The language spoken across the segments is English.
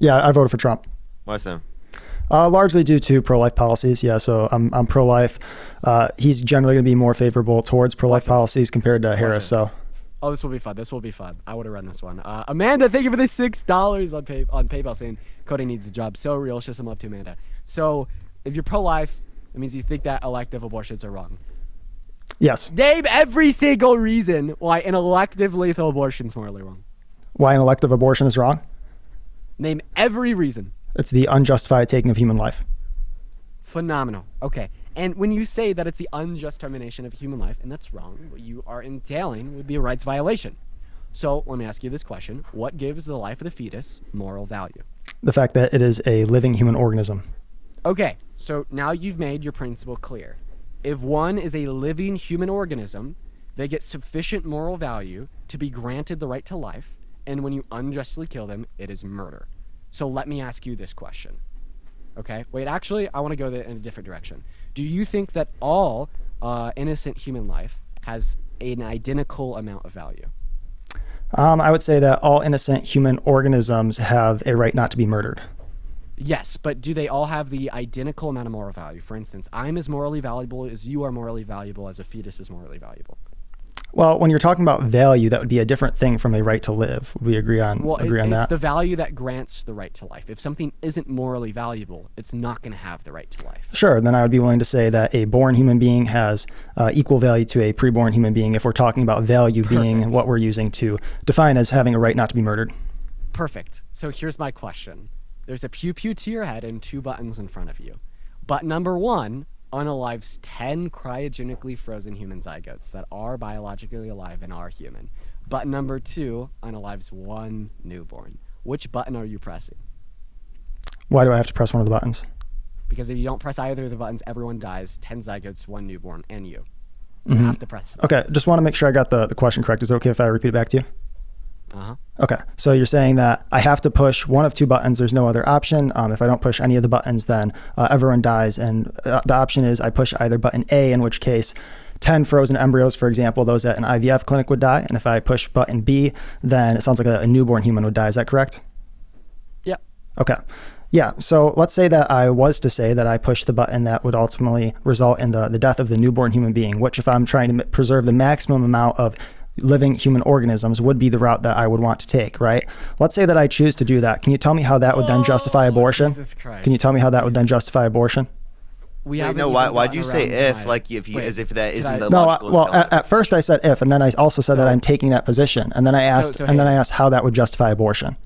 Yeah, I voted for Trump. Why so? Largely due to pro-life policies. Yeah, so I'm pro-life. He's generally going to be more favorable towards pro-life policies compared to Harris. So. Oh, this will be fun. This will be fun. I would have run this one. Amanda, thank you for the $6 on PayPal saying Cody needs a job. So real. Show some love to Amanda. So if you're pro-life, it means you think that elective abortions are wrong. Yes. Name every single reason why an elective lethal abortion is morally wrong. Why an elective abortion is wrong? Name every reason. It's the unjustified taking of human life. Phenomenal. Okay. And when you say that it's the unjust termination of human life, and that's wrong, what you are entailing would be a rights violation. So let me ask you this question. What gives the life of the fetus moral value? The fact that it is a living human organism. Okay. So now you've made your principle clear. If one is a living human organism, they get sufficient moral value to be granted the right to life, and when you unjustly kill them, it is murder. So let me ask you this question. Okay? Wait, actually, I want to go in a different direction. Do you think that all innocent human life has an identical amount of value? I would say that all innocent human organisms have a right not to be murdered. Yes, but do they all have the identical amount of moral value? For instance, I'm as morally valuable as you are morally valuable as a fetus is morally valuable. Well, when you're talking about value, that would be a different thing from a right to live. We agree on that. It's the value that grants the right to life. If something isn't morally valuable, it's not going to have the right to life. Sure, then I would be willing to say that a born human being has equal value to a preborn human being if we're talking about value being what we're using to define as having a right not to be murdered. Perfect. So here's my question. There's a pew-pew to your head and 2 buttons in front of you. Button number 1 unalives 10 cryogenically frozen human zygotes that are biologically alive and are human. Button number 2 unalives 1 newborn. Which button are you pressing? Why do I have to press one of the buttons? Because if you don't press either of the buttons, everyone dies. 10 zygotes, 1 newborn, and you. You have to press. Okay, just want to make sure I got the question correct. Is it okay if I repeat it back to you? Uh-huh. Okay, so you're saying that I have to push one of 2 buttons. There's no other option. If I don't push any of the buttons, then everyone dies. And the option is I push either button A, in which case 10 frozen embryos, for example, those at an IVF clinic would die. And if I push button B, then it sounds like a newborn human would die. Is that correct? Yep. Okay. Yeah, so let's say that I was to say that I push the button that would ultimately result in the death of the newborn human being, which if I'm trying to preserve the maximum amount of living human organisms would be the route that I would want to take, right? Let's say that I choose to do that. Can you tell me how that would then justify abortion? Jesus Christ. Can you tell me how that would then justify abortion? Why'd you say if, as if that isn't the No, logical well, at first I said if, and then I also said that I'm taking that position, and then I asked, I asked how that would justify abortion.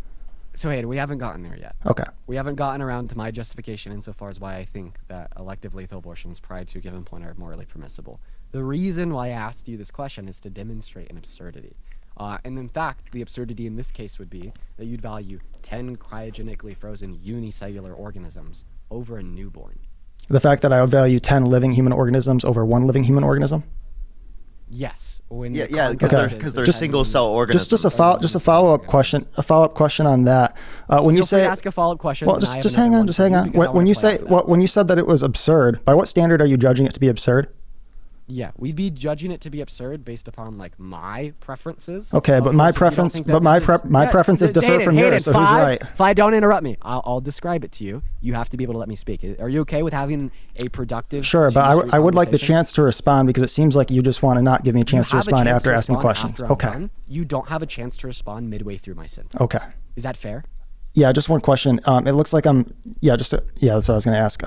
So Hayden, we haven't gotten there yet. Okay. We haven't gotten around to my justification insofar as why I think that elective lethal abortions prior to a given point are morally permissible. The reason why I asked you this question is to demonstrate an absurdity. And in fact, the absurdity in this case would be that you'd value 10 cryogenically frozen unicellular organisms over a newborn. The fact that I would value 10 living human organisms over 1 living human organism? Yes. Because they're single cell organisms. Just a follow-up question. A follow-up question on that. When you say ask a follow-up question. Well, just hang on. When you said that it was absurd, by what standard are you judging it to be absurd? Yeah, we'd be judging it to be absurd based upon my preferences. Okay, but my preference, preferences differ from yours. So who's right? If I don't interrupt me, I'll describe it to you. You have to be able to let me speak. Are you okay with having a productive? Sure, but I would like the chance to respond because it seems like you just want to not give me a chance to respond after asking questions. Okay. You don't have a chance to respond midway through my sentence. Okay. Is that fair? Yeah, just one question. It looks like that's what I was going to ask.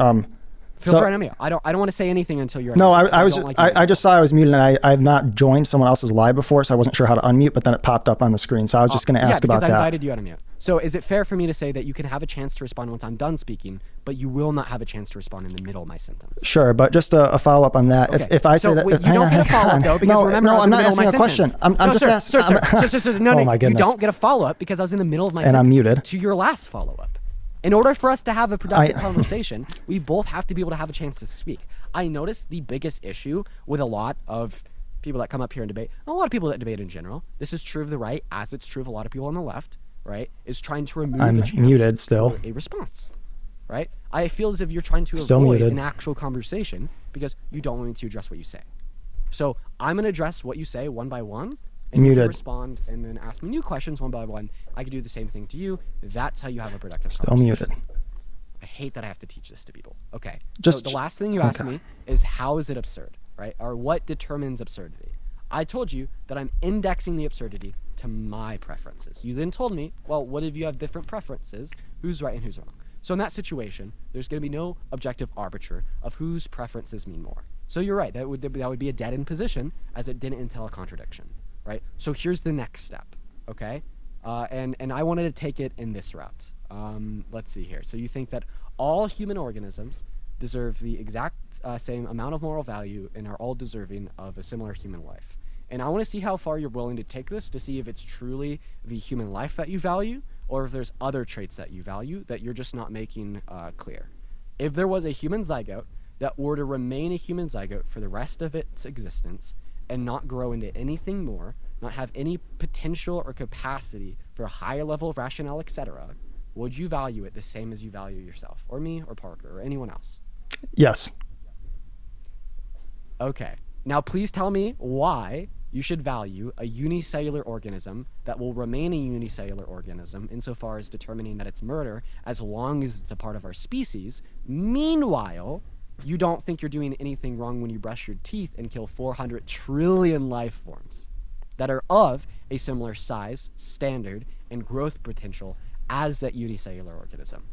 Feel free to unmute. I don't want to say anything until you're. No, I just saw I was muted, and I have not joined someone else's live before, so I wasn't sure how to unmute. But then it popped up on the screen, so I was just going to ask about that. Yeah, because I invited you to unmute. So is it fair for me to say that you can have a chance to respond once I'm done speaking, but you will not have a chance to respond in the middle of my sentence? Sure, but just a follow up on that. Okay. If I say that, you don't get a follow up though, because remember, I'm not asking a question. I'm just asking. No, oh my goodness. You don't get a follow up because I was in the middle of my sentence. And I'm muted. To your last follow up. In order for us to have a productive conversation, we both have to be able to have a chance to speak. I notice the biggest issue with a lot of people that come up here and debate, a lot of people that debate in general, this is true of the right as it's true of a lot of people on the left, right, is trying to remove I'm muted still. A response, right? I feel as if you're trying to avoid an actual conversation because you don't want me to address what you say. So I'm going to address what you say one by one, And you Muted. can respond and then ask me new questions one by one. I can do the same thing to you. That's how you have a productive Still conversation. muted. I hate that I have to teach this to people. Okay. Just so the last thing you asked okay. me is how is it absurd, right? Or what determines absurdity? I told you that I'm indexing the absurdity to my preferences. You then told me, well, what if you have different preferences? Who's right and who's wrong? So in that situation, there's going to be no objective arbiter of whose preferences mean more. So you're right. That would be a dead-end position, as it didn't entail a contradiction, right? So here's the next step, okay? And I wanted to take it in this route. Let's see here. So you think that all human organisms deserve the exact same amount of moral value and are all deserving of a similar human life. And I want to see how far you're willing to take this to see if it's truly the human life that you value or if there's other traits that you value that you're just not making clear. If there was a human zygote that were to remain a human zygote for the rest of its existence and not grow into anything more, not have any potential or capacity for a higher level of rationale, etc., would you value it the same as you value yourself, or me, or Parker, or anyone else? Yes. Okay. Now please tell me why you should value a unicellular organism that will remain a unicellular organism insofar as determining that it's murder as long as it's a part of our species. Meanwhile, you don't think you're doing anything wrong when you brush your teeth and kill 400 trillion life forms that are of a similar size, standard, and growth potential as that unicellular organism.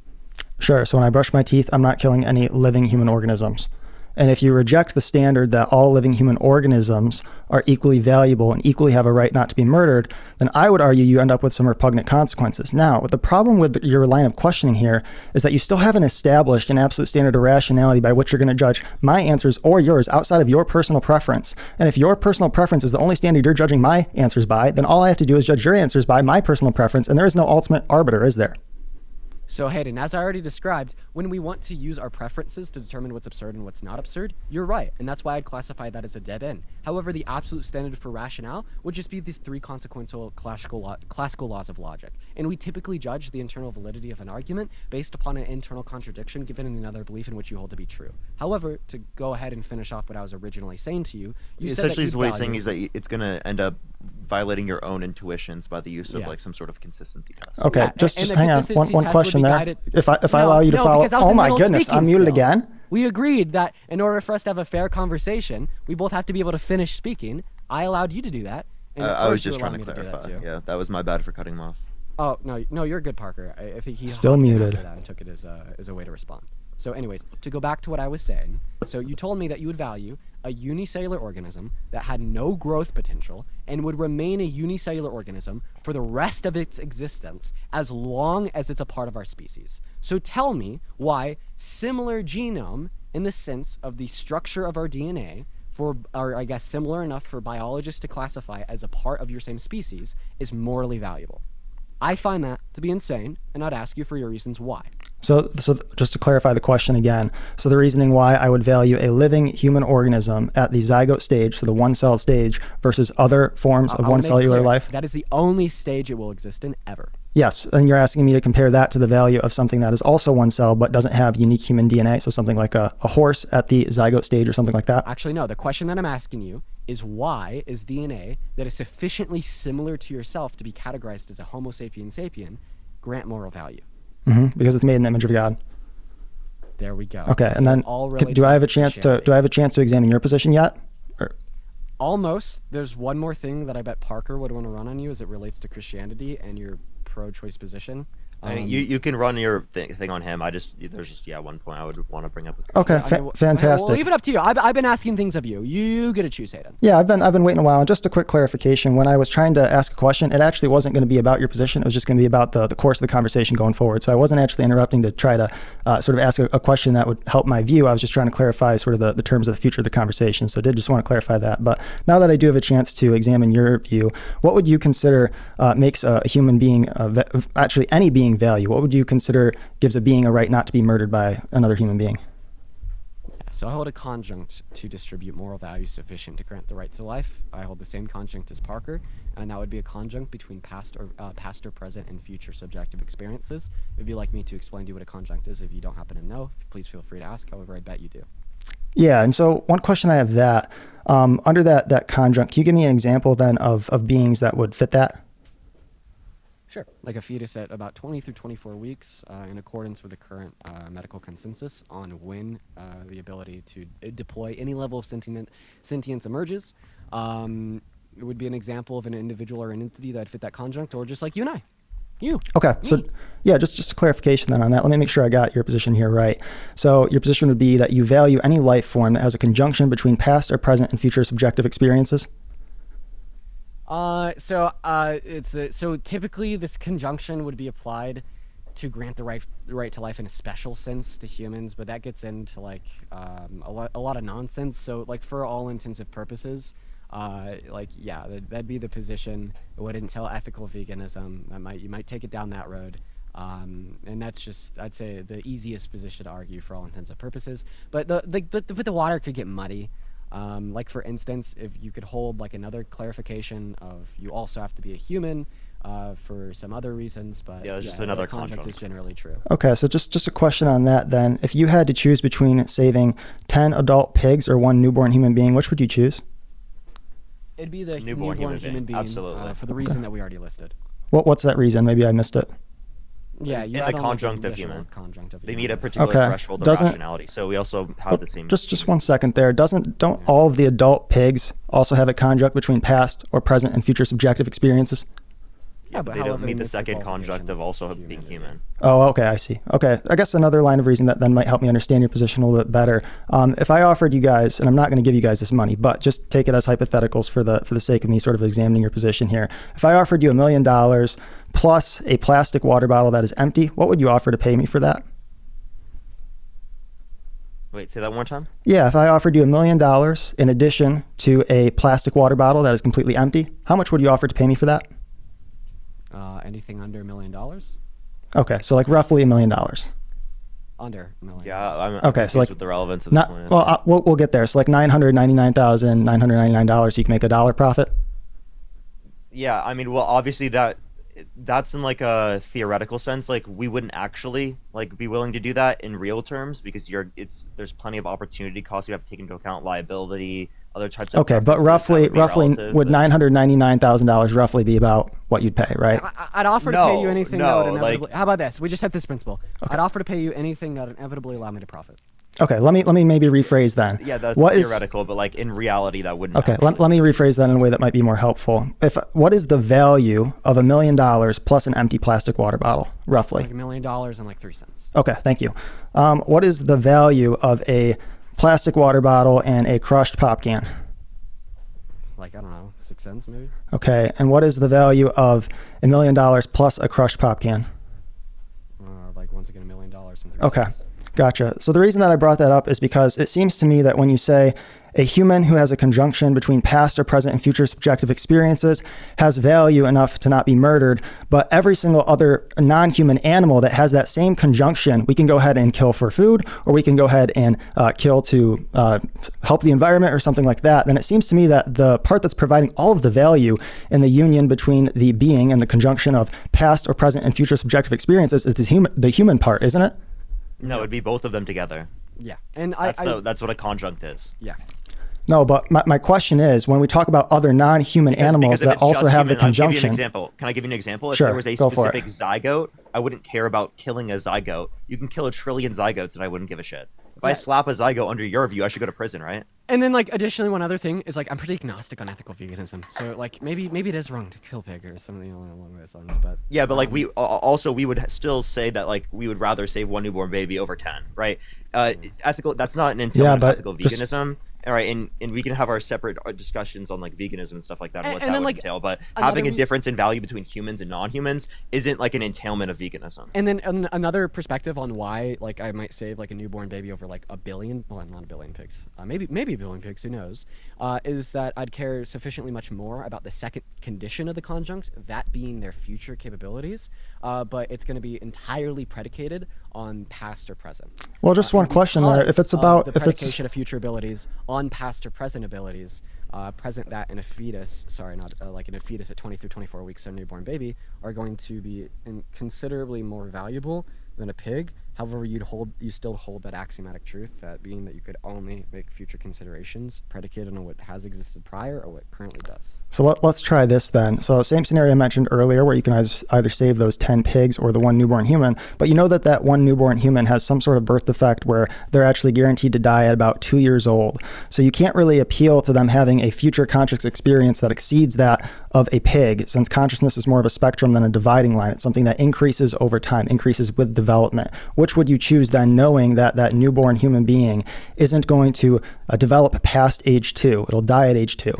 Sure. So when I brush my teeth, I'm not killing any living human organisms. And if you reject the standard that all living human organisms are equally valuable and equally have a right not to be murdered, then I would argue you end up with some repugnant consequences. Now, the problem with your line of questioning here is that you still haven't established an absolute standard of rationality by which you're going to judge my answers or yours outside of your personal preference. And if your personal preference is the only standard you're judging my answers by, then all I have to do is judge your answers by my personal preference, and there is no ultimate arbiter, is there? So Hayden, as I already described, when we want to use our preferences to determine what's absurd and what's not absurd, you're right, and that's why I'd classify that as a dead end. However, the absolute standard for rationale would just be these three consequential classical laws of logic. And we typically judge the internal validity of an argument based upon an internal contradiction given in another belief in which you hold to be true. However, to go ahead and finish off what I was originally saying to you, you said that essentially what he's saying is that it's going to end up violating your own intuitions by the use of like some sort of consistency test. Okay, Yeah, just and hang on. One question there. guided- If I No, allow you to no, follow. because I was Oh in the my middle of goodness, speaking I'm muted still. again. We agreed that in order for us to have a fair conversation, we both have to be able to finish speaking. I allowed you to do that. And I was you just trying allowed to me do that clarify. too. Yeah, that was my bad for cutting him off. Oh no, you're good, Parker. I think he Still hopped in muted. after that and took it as a way to respond. So, anyways, to go back to what I was saying, so you told me that you would value a unicellular organism that had no growth potential and would remain a unicellular organism for the rest of its existence as long as it's a part of our species. So tell me why similar genome, in the sense of the structure of our DNA, or I guess similar enough for biologists to classify as a part of your same species, is morally valuable. I find that to be insane, and I'd ask you for your reasons why. So just to clarify the question again, so the reasoning why I would value a living human organism at the zygote stage, so the one-celled stage, versus other forms of one-cellular life. That is the only stage it will exist in ever. Yes, and you're asking me to compare that to the value of something that is also one cell but doesn't have unique human DNA, so something like a horse at the zygote stage or something like that? Actually, no. The question that I'm asking you is why is DNA that is sufficiently similar to yourself to be categorized as a Homo sapien sapien grant moral value? Because it's made in the image of God. There we go. Okay, So and then all relates do I have a to chance to Christianity. examine your position yet? Or, Almost. There's one more thing that I bet Parker would want to run on you as it relates to Christianity and your pro-choice position. I mean, you can run your thing on him. There's just one point I would want to bring up with. okay, fantastic. We'll leave it up to you. I've been asking things of you. You get to choose, Hayden. Yeah, I've been waiting a while. And just a quick clarification, when I was trying to ask a question, it actually wasn't going to be about your position. It was just going to be about the course of the conversation going forward. So I wasn't actually interrupting to try to sort of ask a question that would help my view. I was just trying to clarify sort of the terms of the future of the conversation. So I did just want to clarify that. But now that I do have a chance to examine your view, what would you consider makes a human being, actually any being, value? What would you consider gives a being a right not to be murdered by another human being? So I hold a conjunct to distribute moral value sufficient to grant the right to life. I hold the same conjunct as Parker, and that would be a conjunct between past or present, and future subjective experiences. If you'd like me to explain to you what a conjunct is, if you don't happen to know, please feel free to ask. However, I bet you do. Yeah, and so one question I have that under that conjunct, can you give me an example then of beings that would fit that? Sure. Like a fetus at about 20 through 24 weeks, in accordance with the current medical consensus on when the ability to deploy any level of sentience emerges. It would be an example of an individual or an entity that fit that conjunct, or just like you and I. You. Okay, so Me. yeah, just a clarification then on that. Let me make sure I got your position here right. So your position would be that you value any life form that has a conjunction between past or present and future subjective experiences? So typically this conjunction would be applied to grant the right to life in a special sense to humans, but that gets into like a lot of nonsense. So like for all intensive purposes, that'd be the position. It would entail ethical veganism. You might take it down that road. And that's just, I'd say, the easiest position to argue for all intents and purposes. But the water could get muddy. Like for instance, if you could hold like another clarification of you also have to be a human for some other reasons, but yeah, just another the conjunct conjunct is generally true. Okay, so just a question on that then. If you had to choose between saving 10 adult pigs or one newborn human being, which would you choose? It'd be the Newborn human being. Absolutely. for the reason that we already listed. What's that reason? Maybe I missed it. Yeah, In you the add on, like, conjunct an of additional human. conjunct of They human. meet a particular Okay. threshold of Doesn't- rationality, so we also have the same. Just one second there. Don't all of the adult pigs also have a conjunct between past or present and future subjective experiences? Yeah, but they however, don't meet the meets the second qualification conjunct of also human. being human. Oh, okay, I see. Okay, I guess another line of reason that then might help me understand your position a little bit better. If I offered you guys, and I'm not going to give you guys this money, but just take it as hypotheticals for the sake of me sort of examining your position here. If I offered you $1 million plus a plastic water bottle that is empty, what would you offer to pay me for that? Wait, say that one more time. Yeah, if I offered you $1 million in addition to a plastic water bottle that is completely empty, how much would you offer to pay me for that? Anything under $1 million? Okay, so like roughly $1 million. Under $1 million. Yeah, I'm Okay, confused so like with the relevance of this one. we'll get there. So like $999,999, you can make $1 profit. Yeah, I mean, well, obviously that's in like a theoretical sense. Like we wouldn't actually like be willing to do that in real terms because there's plenty of opportunity costs you have to take into account, liability, other types of. Okay, but preferences. That roughly would be relative, would but- $999,000 roughly be about what you'd pay, right? I'd offer to pay you No, anything no, that would like- inevitably. How about this? We just set this principle. I'd offer to pay you anything that would inevitably allow me to profit. Okay, let me maybe rephrase then. Yeah, that's What is- theoretical, but like in reality, that wouldn't. Okay, actually- let me rephrase that in a way that might be more helpful. What is the value of $1 million plus an empty plastic water bottle, roughly? Like $1 million and like 3 cents. Okay, thank you. What is the value of a plastic water bottle and a crushed pop can? Like, I don't know, 6 cents maybe? Okay, and what is the value of $1 million plus a crushed pop can? Like, once again, $1 million and 3 Okay, cents. gotcha. So the reason that I brought that up is because it seems to me that when you say a human who has a conjunction between past or present and future subjective experiences has value enough to not be murdered, but every single other non-human animal that has that same conjunction, we can go ahead and kill for food, or we can go ahead and kill to help the environment or something like that, then it seems to me that the part that's providing all of the value in the union between the being and the conjunction of past or present and future subjective experiences is the human part, isn't it? No, it'd be both of them together. Yeah. And That's what a conjunct is. yeah. No, but my question is, when we talk about other non-human animals Because if that it's also just have the human, I'll give you an conjunction, example. Can I give you an example? If Sure, there was a go for it. specific zygote, I wouldn't care about killing a zygote. You can kill 1 trillion zygotes and I wouldn't give a shit. If I Yeah. slap a zygote under your view, I should go to prison, right? And then, like, additionally, one other thing is, like, I'm pretty agnostic on ethical veganism. So, like, maybe it is wrong to kill pig or something along those lines. But Yeah, but like we would still say that like we would rather save 1 newborn baby over 10, right? Ethical. That's not an entailment but of ethical just- veganism. All right, and we can have our separate discussions on like veganism and stuff like that, and And- what and that then, would like, entail. But another having a re- difference in value between humans and non-humans isn't like an entailment of veganism. And then another perspective on why, like, I might save like a newborn baby over like a billion, well, not a billion pigs, maybe a billion pigs, who knows? Is that I'd care sufficiently much more about the second condition of the conjunct, that being their future capabilities, but it's going to be entirely predicated on past or present. well, just one question there. If Because it's of about, the if it's, predication of future abilities on past or present abilities, present that in a fetus, like in a fetus at 20 through 24 weeks, so a newborn baby, are going to be considerably more valuable than a pig. However, you still hold that axiomatic truth, that being that you could only make future considerations predicated on what has existed prior or what currently does. So let's try this then. So same scenario I mentioned earlier where you can either save those 10 pigs or the one newborn human, but you know that one newborn human has some sort of birth defect where they're actually guaranteed to die at about 2 years old. So you can't really appeal to them having a future conscious experience that exceeds that of a pig, since consciousness is more of a spectrum than a dividing line. It's something that increases over time, increases with development. Which would you choose then, knowing that that newborn human being isn't going to develop past age 2? It'll die at age 2.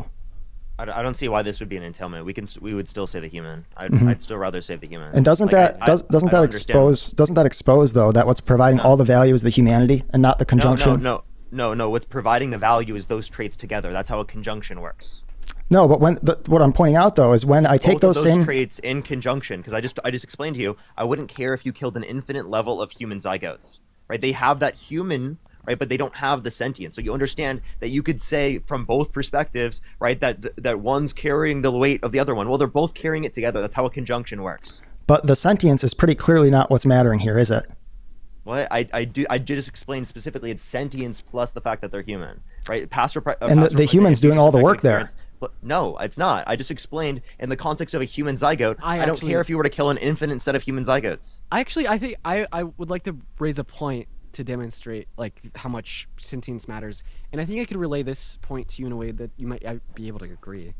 I don't see why this would be an entailment. We would still say the human. I'd still rather save the human. And doesn't that expose though that what's providing all the value is the humanity and not the conjunction? No. What's providing the value is those traits together. That's how a conjunction works. No, but what I'm pointing out though is when I take Both of those those same traits in conjunction, because I just explained to you, I wouldn't care if you killed an infinite level of human zygotes, right? They have that human, right, but they don't have the sentience. So you understand that you could say from both perspectives, right, that one's carrying the weight of the other one. Well, they're both carrying it together. That's how a conjunction works. But the sentience is pretty clearly not what's mattering here, is it? Well, I just explained specifically it's sentience plus the fact that they're human, right? And the human's doing all the work there. No, it's not. I just explained in the context of a human zygote. I don't care if you were to kill an infinite set of human zygotes. I think I would like to raise a point to demonstrate like how much sentience matters, and I think I could relay this point to you in a way that you might be able to agree.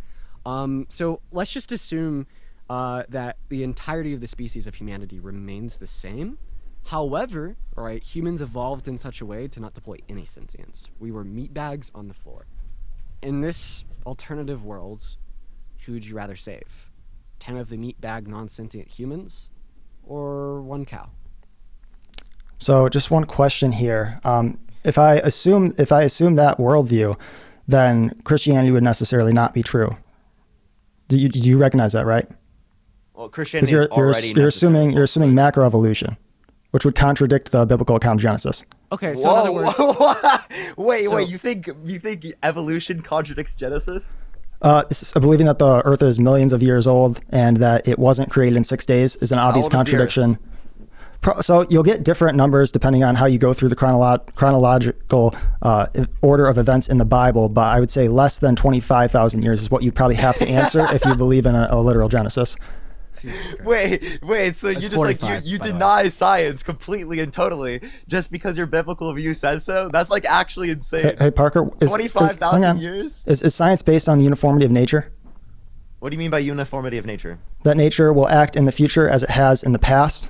So let's just assume that the entirety of the species of humanity remains the same. However, right, humans evolved in such a way to not deploy any sentience. We were meat bags on the floor. In this alternative world, who would you rather save? 10 of the meat bag non-sentient humans, or 1 cow? So just one question here. If I assume that worldview, then Christianity would necessarily not be true. Do you recognize that, right? Well, Christianity is already you're assuming macroevolution, which would contradict the biblical account of Genesis. Okay, so in other words, wait, you think evolution contradicts Genesis? Believing that the Earth is millions of years old and that it wasn't created in 6 days is an obvious contradiction. So you'll get different numbers depending on how you go through the chronological order of events in the Bible, but I would say less than 25,000 years is what you'd probably have to answer if you believe in a literal Genesis. Wait, so you just you deny science completely and totally just because your biblical view says so? That's like actually insane. Hey Parker, 25,000 years? Is science based on the uniformity of nature? What do you mean by uniformity of nature? That nature will act in the future as it has in the past?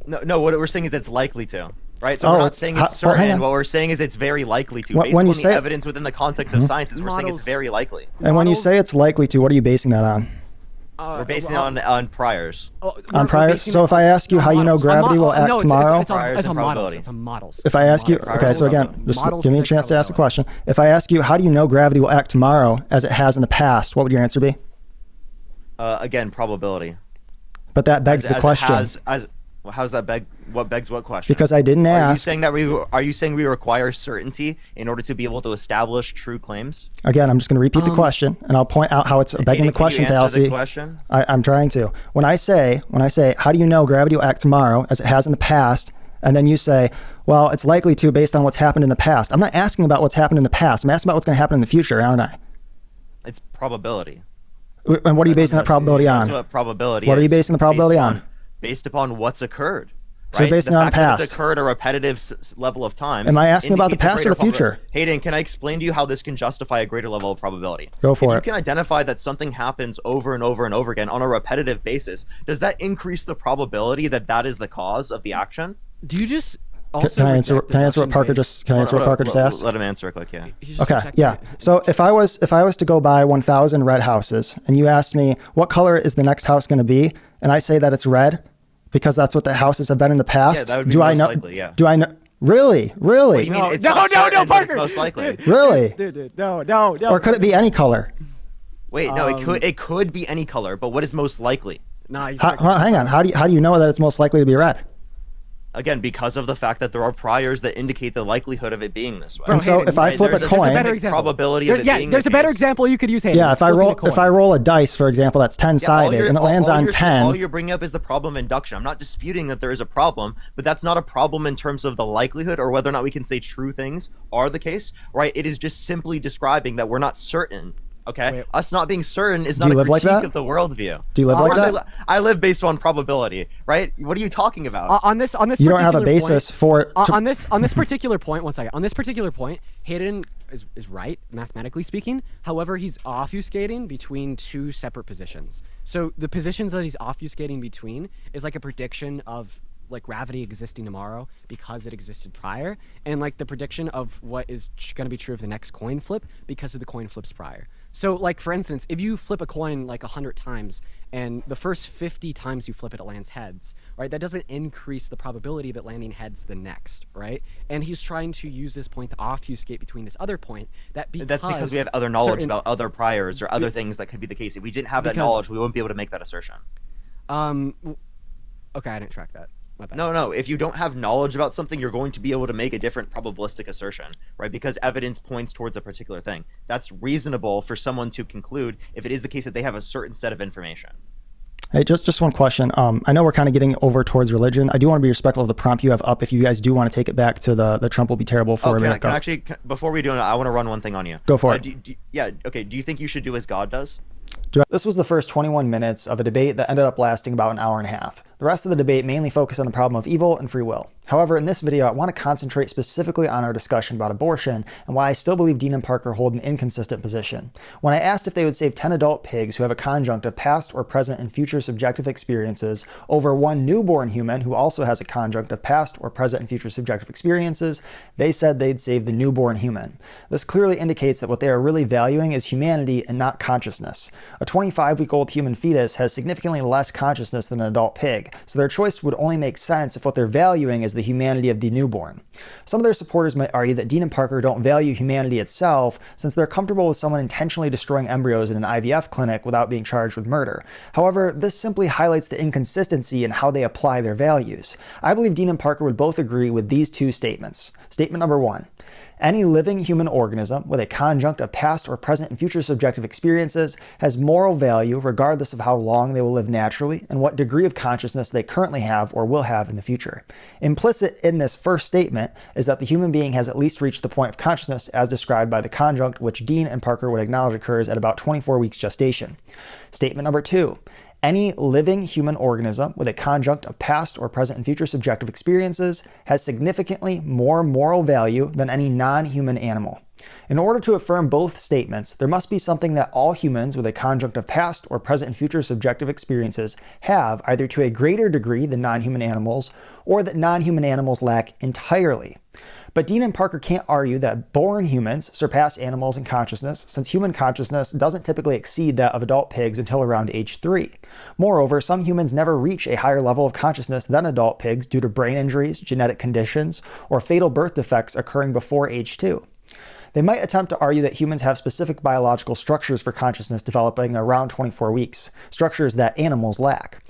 No, what we're saying is it's likely to. Right, so we're not saying it's certain. What we're saying is it's very likely to. Based on the evidence within the context of science, we're saying it's very likely. And when you say it's likely to, what are you basing that on? We're basing it on priors. On priors? So if I ask you how you know gravity will act tomorrow? It's on models. It's on models. If I ask you, okay, so again, just give me a chance to ask a question. If I ask you, how do you know gravity will act tomorrow as it has in the past, what would your answer be? Again, probability. But that begs the question. How does that beg? What begs what question? Because I didn't ask. Are you saying we require certainty in order to be able to establish true claims? Again, I'm just going to repeat the question, and I'll point out how it's begging the question fallacy. I'm trying to. When I say, how do you know gravity will act tomorrow as it has in the past? And then you say, well, it's likely to based on what's happened in the past. I'm not asking about what's happened in the past. I'm asking about what's going to happen in the future, aren't I? It's probability. And what are you basing that probability on? That's what probability What are you basing the probability on? Based upon what's occurred. So right? basing it on the past. It's occurred a repetitive level of times. Am I asking about the past or the future? Hayden, can I explain to you how this can justify a greater level of probability? Go for it. If you can identify that something happens over and over and over again on a repetitive basis, does that increase the probability that that is the cause of the action? Do you just Can I answer what Parker just asked? Let him answer quick, yeah. Okay, yeah. So if I was to go buy 1,000 red houses and you asked me what color is the next house going to be, and I say that it's red because that's what the houses have been in the past. Yeah, that would be most likely, yeah. Do I know? Really? What do you mean? No, Parker. It's most likely. Really? No. Or could it be any color? Wait, no. It could be any color, but what is most likely? Nah. Hang on. How do you know that it's most likely to be red? Again, because of the fact that there are priors that indicate the likelihood of it being this way. And so if I flip a There's coin, specific better example. probability of it being there's the a better case. example you could use. Hayden. yeah, if I roll a dice, for example, that's 10-sided, and it lands on 10. All you're bringing up is the problem of induction. I'm not disputing that there is a problem, but that's not a problem in terms of the likelihood or whether or not we can say true things are the case, right? It is just simply describing that we're not certain. Okay, Wait. us not being certain is not you a live like critique that? of the worldview. Do you live like that? I live based on probability, right? What are you talking about? On this You don't have a basis for on this particular point. One second. On this particular point, Hayden is right mathematically speaking. However, he's obfuscating between two separate positions. So the positions that he's obfuscating between is like a prediction of like gravity existing tomorrow because it existed prior, and like the prediction of what is going to be true of the next coin flip because of the coin flips prior. So like for instance, if you flip a coin like 100 times and the first 50 times you flip it, it lands heads, right? That doesn't increase the probability of it landing heads the next, right? And he's trying to use this point to obfuscate between this other point that's because we have other knowledge about other priors or other things that could be the case. If we didn't have that knowledge, we wouldn't be able to make that assertion. Okay, I didn't track that. No. If you don't have knowledge about something, you're going to be able to make a different probabilistic assertion, right? Because evidence points towards a particular thing. That's reasonable for someone to conclude if it is the case that they have a certain set of information. Hey, just one question. I know we're kind of getting over towards religion. I do want to be respectful of the prompt you have up. If you guys do want to take it back to the Trump will be terrible for a minute. Before we do it, I want to run one thing on you. Go for it. Do you think you should do as God does? This was the first 21 minutes of a debate that ended up lasting about an hour and a half. The rest of the debate mainly focused on the problem of evil and free will. However, in this video, I want to concentrate specifically on our discussion about abortion and why I still believe Dean and Parker hold an inconsistent position. When I asked if they would save 10 adult pigs who have a conjunct of past or present and future subjective experiences over one newborn human who also has a conjunct of past or present and future subjective experiences, they said they'd save the newborn human. This clearly indicates that what they are really valuing is humanity and not consciousness. A 25-week-old human fetus has significantly less consciousness than an adult pig, so their choice would only make sense if what they're valuing is the humanity of the newborn. Some of their supporters might argue that Dean and Parker don't value humanity itself since they're comfortable with someone intentionally destroying embryos in an IVF clinic without being charged with murder. However, this simply highlights the inconsistency in how they apply their values. I believe Dean and Parker would both agree with these two statements. Statement number 1. Any living human organism with a conjunct of past or present and future subjective experiences has moral value regardless of how long they will live naturally and what degree of consciousness they currently have or will have in the future. Implicit in this first statement is that the human being has at least reached the point of consciousness as described by the conjunct, which Dean and Parker would acknowledge occurs at about 24 weeks gestation. Statement number 2. Any living human organism with a conjunct of past or present and future subjective experiences has significantly more moral value than any non-human animal. In order to affirm both statements, there must be something that all humans with a conjunct of past or present and future subjective experiences have either to a greater degree than non-human animals or that non-human animals lack entirely. But Dean and Parker can't argue that born humans surpass animals in consciousness, since human consciousness doesn't typically exceed that of adult pigs until around age 3. Moreover, some humans never reach a higher level of consciousness than adult pigs due to brain injuries, genetic conditions, or fatal birth defects occurring before age 2. They might attempt to argue that humans have specific biological structures for consciousness developing around 24 weeks, structures that animals lack.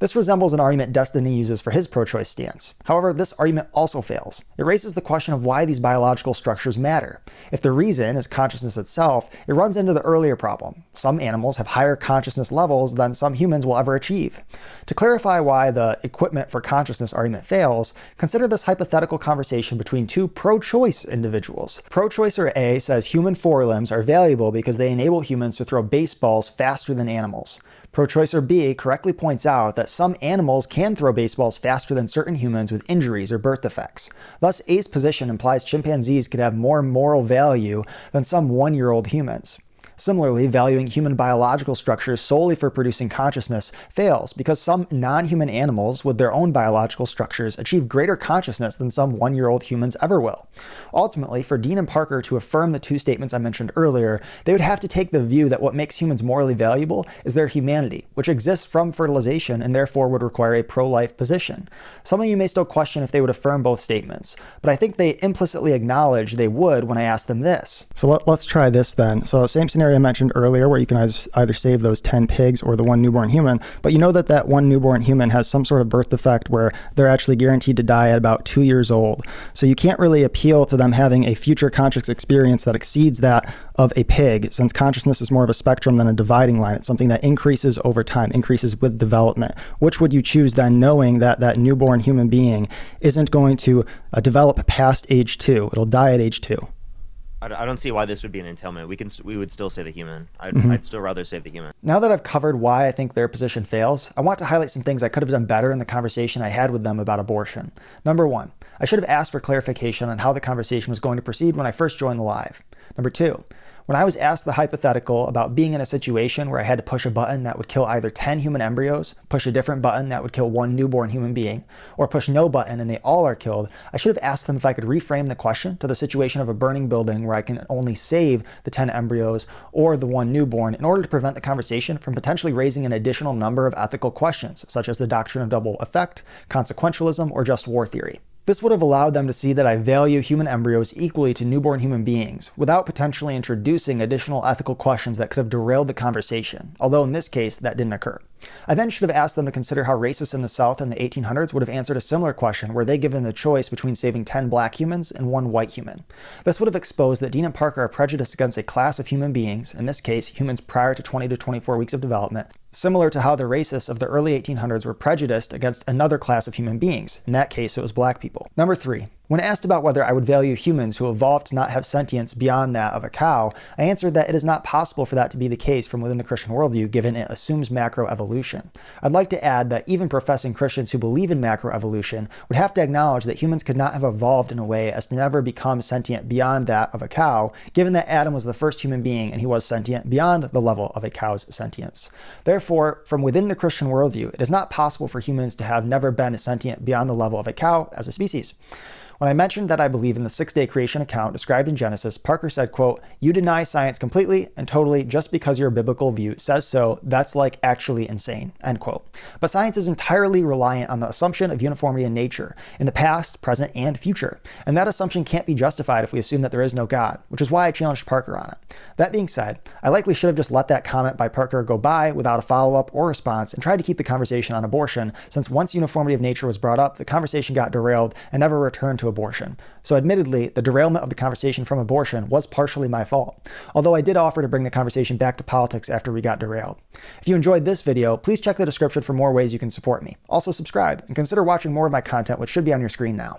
This resembles an argument Destiny uses for his pro-choice stance. However, this argument also fails. It raises the question of why these biological structures matter. If the reason is consciousness itself, it runs into the earlier problem. Some animals have higher consciousness levels than some humans will ever achieve. To clarify why the equipment for consciousness argument fails, consider this hypothetical conversation between two pro-choice individuals. Pro-choicer A says human forelimbs are valuable because they enable humans to throw baseballs faster than animals. Pro-choicer B correctly points out that some animals can throw baseballs faster than certain humans with injuries or birth defects. Thus, A's position implies chimpanzees could have more moral value than some 1-year-old humans. Similarly, valuing human biological structures solely for producing consciousness fails because some non-human animals with their own biological structures achieve greater consciousness than some 1-year-old humans ever will. Ultimately, for Dean and Parker to affirm the two statements I mentioned earlier, they would have to take the view that what makes humans morally valuable is their humanity, which exists from fertilization and therefore would require a pro-life position. Some of you may still question if they would affirm both statements, but I think they implicitly acknowledge they would when I ask them this. So let's try this then. So same scenario scenario I mentioned earlier where you can either save those 10 pigs or the one newborn human, but you know that that one newborn human has some sort of birth defect where they're actually guaranteed to die at about 2 years old. So you can't really appeal to them having a future conscious experience that exceeds that of a pig, since consciousness is more of a spectrum than a dividing line. It's something that increases over time, increases with development. Which would you choose then, knowing that that newborn human being isn't going to develop past age 2? It'll die at age 2. I don't see why this would be an entailment. We would still say the human. I'd still rather save the human. Now that I've covered why I think their position fails, I want to highlight some things I could have done better in the conversation I had with them about abortion. Number 1, I should have asked for clarification on how the conversation was going to proceed when I first joined the live. Number 2, when I was asked the hypothetical about being in a situation where I had to push a button that would kill either 10 human embryos, push a different button that would kill one newborn human being, or push no button and they all are killed, I should have asked them if I could reframe the question to the situation of a burning building where I can only save the 10 embryos or the one newborn in order to prevent the conversation from potentially raising an additional number of ethical questions, such as the doctrine of double effect, consequentialism, or just war theory. This would have allowed them to see that I value human embryos equally to newborn human beings, without potentially introducing additional ethical questions that could have derailed the conversation, although in this case, that didn't occur. I then should have asked them to consider how racists in the South in the 1800s would have answered a similar question were they given the choice between saving 10 black humans and one white human. This would have exposed that Dean and Parker are prejudiced against a class of human beings, in this case, humans prior to 20 to 24 weeks of development, similar to how the racists of the early 1800s were prejudiced against another class of human beings. In that case, it was black people. Number 3, when asked about whether I would value humans who evolved to not have sentience beyond that of a cow, I answered that it is not possible for that to be the case from within the Christian worldview, given it assumes macroevolution. I'd like to add that even professing Christians who believe in macroevolution would have to acknowledge that humans could not have evolved in a way as to never become sentient beyond that of a cow, given that Adam was the first human being and he was sentient beyond the level of a cow's sentience. Therefore, from within the Christian worldview, it is not possible for humans to have never been sentient beyond the level of a cow as a species. When I mentioned that I believe in the 6-day creation account described in Genesis, Parker said, quote, "You deny science completely and totally just because your biblical view says so. That's like actually insane," end quote. But science is entirely reliant on the assumption of uniformity in nature, in the past, present, and future. And that assumption can't be justified if we assume that there is no God, which is why I challenged Parker on it. That being said, I likely should have just let that comment by Parker go by without a follow-up or response and tried to keep the conversation on abortion, since once uniformity of nature was brought up, the conversation got derailed and never returned to abortion. So admittedly, the derailment of the conversation from abortion was partially my fault, although I did offer to bring the conversation back to politics after we got derailed. If you enjoyed this video, please check the description for more ways you can support me. Also subscribe and consider watching more of my content, which should be on your screen now.